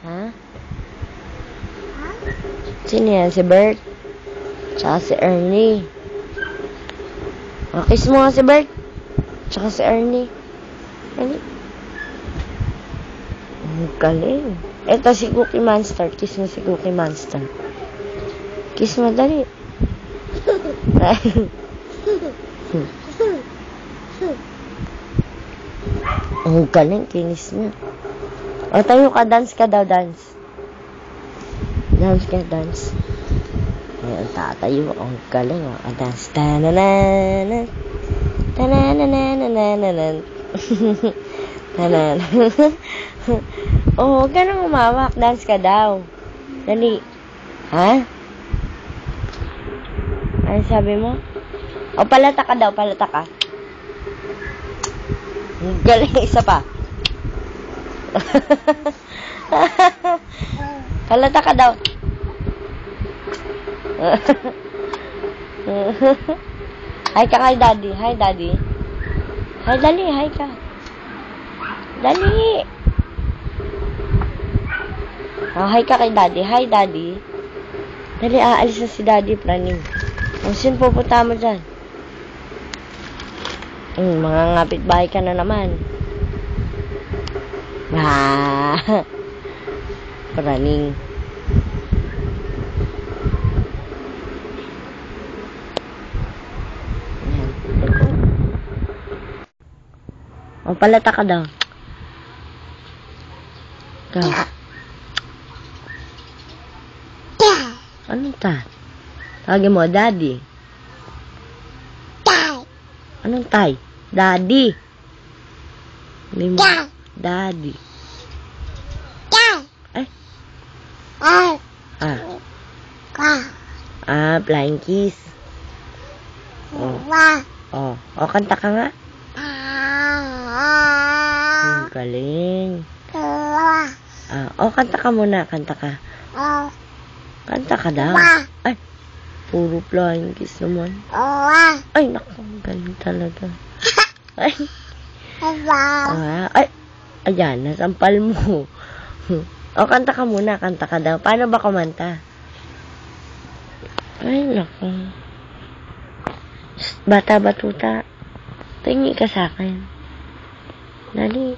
Ha? Sino yan? Si Bert? Tsaka si Ernie. Kiss mo nga si Bert. Tsaka si Ernie. Ernie. Ang galing. Ito si Cookie Monster. Kiss mo si Cookie Monster. Kiss mo, dali. Ang galing, kinis mo. O, tayo ka, dance ka daw, dance. Dance ka, dance. Ayan, tatayo. Ang galing, o. Dance. Tanananan. Tananananan. Tanananan. Oh, huwag ka nang umawak. Dance ka daw. Dali. Ha? Ano sabi mo? O, palata ka daw. Palata ka. Galing. Isa pa. Palata ka daw. Hi ka kay daddy. Hi, daddy. Hi, dali. Hi ka. Dali. Hi ka kay daddy. Hi, daddy. Dali, aalis na si daddy, Praning. Ang sin pupunta mo dyan? Mga ngapit bahay ka na naman. Praning. Ayan. O, palata ka daw. Ikaw. Anong ta? Tawagin mo, daddy. Anong tay? Daddy. Hindi mo. Daddy. Flying kiss. Kanta ka nga. Galing. Kanta ka muna. Kanta ka. Kanta ka daw. Ay, puro flying kiss naman. Ay, naku, galing talaga. Ay. Ayan, nasampal mo. Kanta ka muna. Kanta ka daw. Paano ba kumanta? Ay, naku. Bata batuta. Tingi ka sa akin. Dali.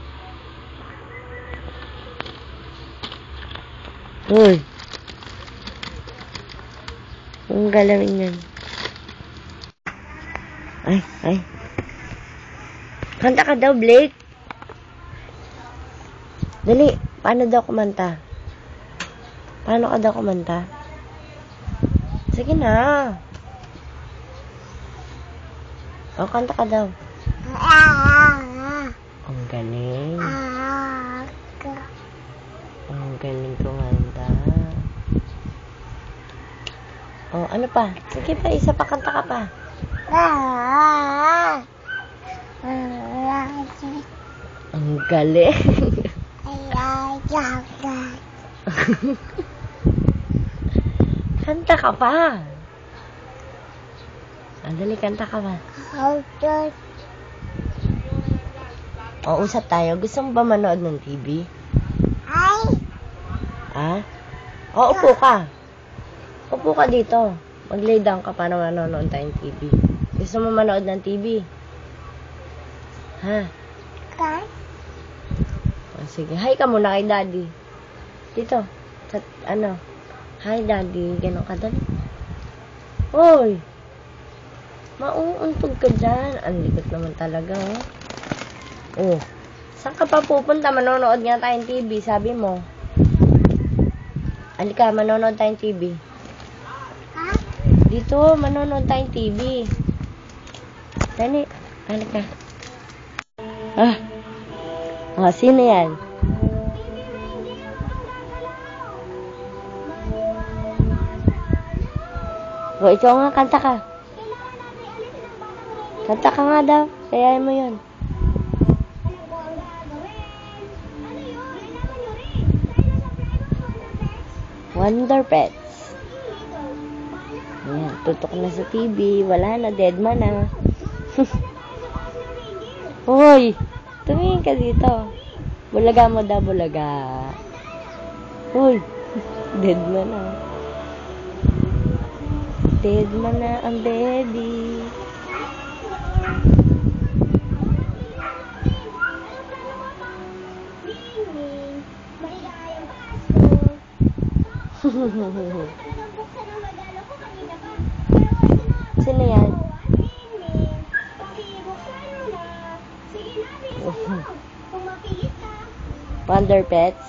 Uy. Ang galawin yan. Ay. Kanta ka daw, Blake. Dali. Paano daw kumanta? Paano ka daw kumanta? Sige na. Kanta ka daw. Ang galing. Ang galing kumanta. Ano pa? Sige pa, isa pa, kanta ka pa. Ang galing. Kanta ka pa. Dali, kanta ka pa. Usap tayo. Gusto mo ba manood ng TV? Upo ka. Upo ka dito. Mag-lay down ka para manonood tayong TV. Gusto mo manood ng TV? Ha? Sige. Hi ka muna kay daddy. Dito. Hi daddy. Ganon ka dali. Hoy! Mauuntog ka dyan. Ang likot naman talaga, saan ka pa pupunta? Manonood nga tayong TV, sabi mo. Alika, manonood tayong TV. Dito, manonood tayong TV. Dali, alika. Sino yan? Ikaw nga, kanta ka. Kanta ka nga daw. Kayain mo yun. Wonder Pets. Ayan, tutok na sa TV. Wala na, dead man na. Hoy! Tumingin ka dito. Bulaga mo daw, bulaga. Uy, dead man na. Dead man na ang baby. Sino yan? Wonder Pets?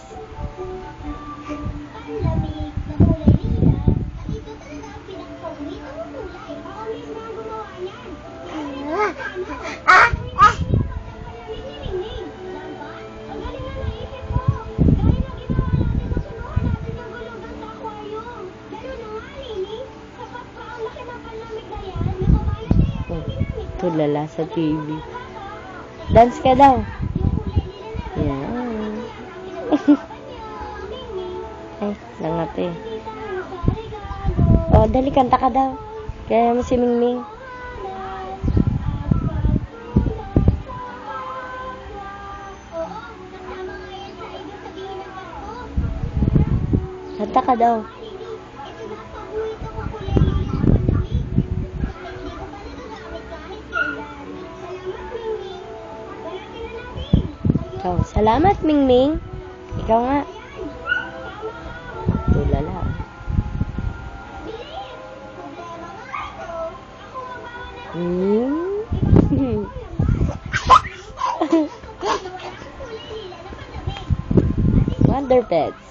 Tulala sa TV. Dance ka daw. Yan. Ay, langate. Oh, dali, kanta ka daw. Kaya mo si Mingming. Kanta ka daw. Ikaw, salamat, Mingming. Ikaw nga. Tulala. Wonder Pets.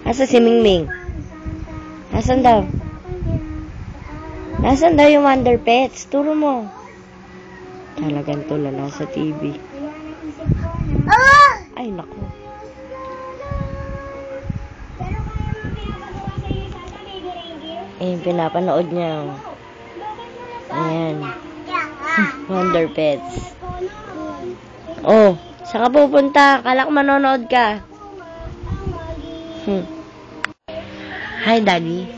Asa si Mingming? Nasaan daw? Nasaan daw yung Wonder Pets? Turo mo. Talagang tulala sa TV. Ay, naku. Eh, pinapanood niya. Ayan. Wonder Pets. Oh, saan ka pupunta? Kala ko manonood ka. Hi, Daddy.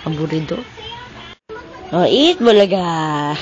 Aburido. Oh, eat, bulaga.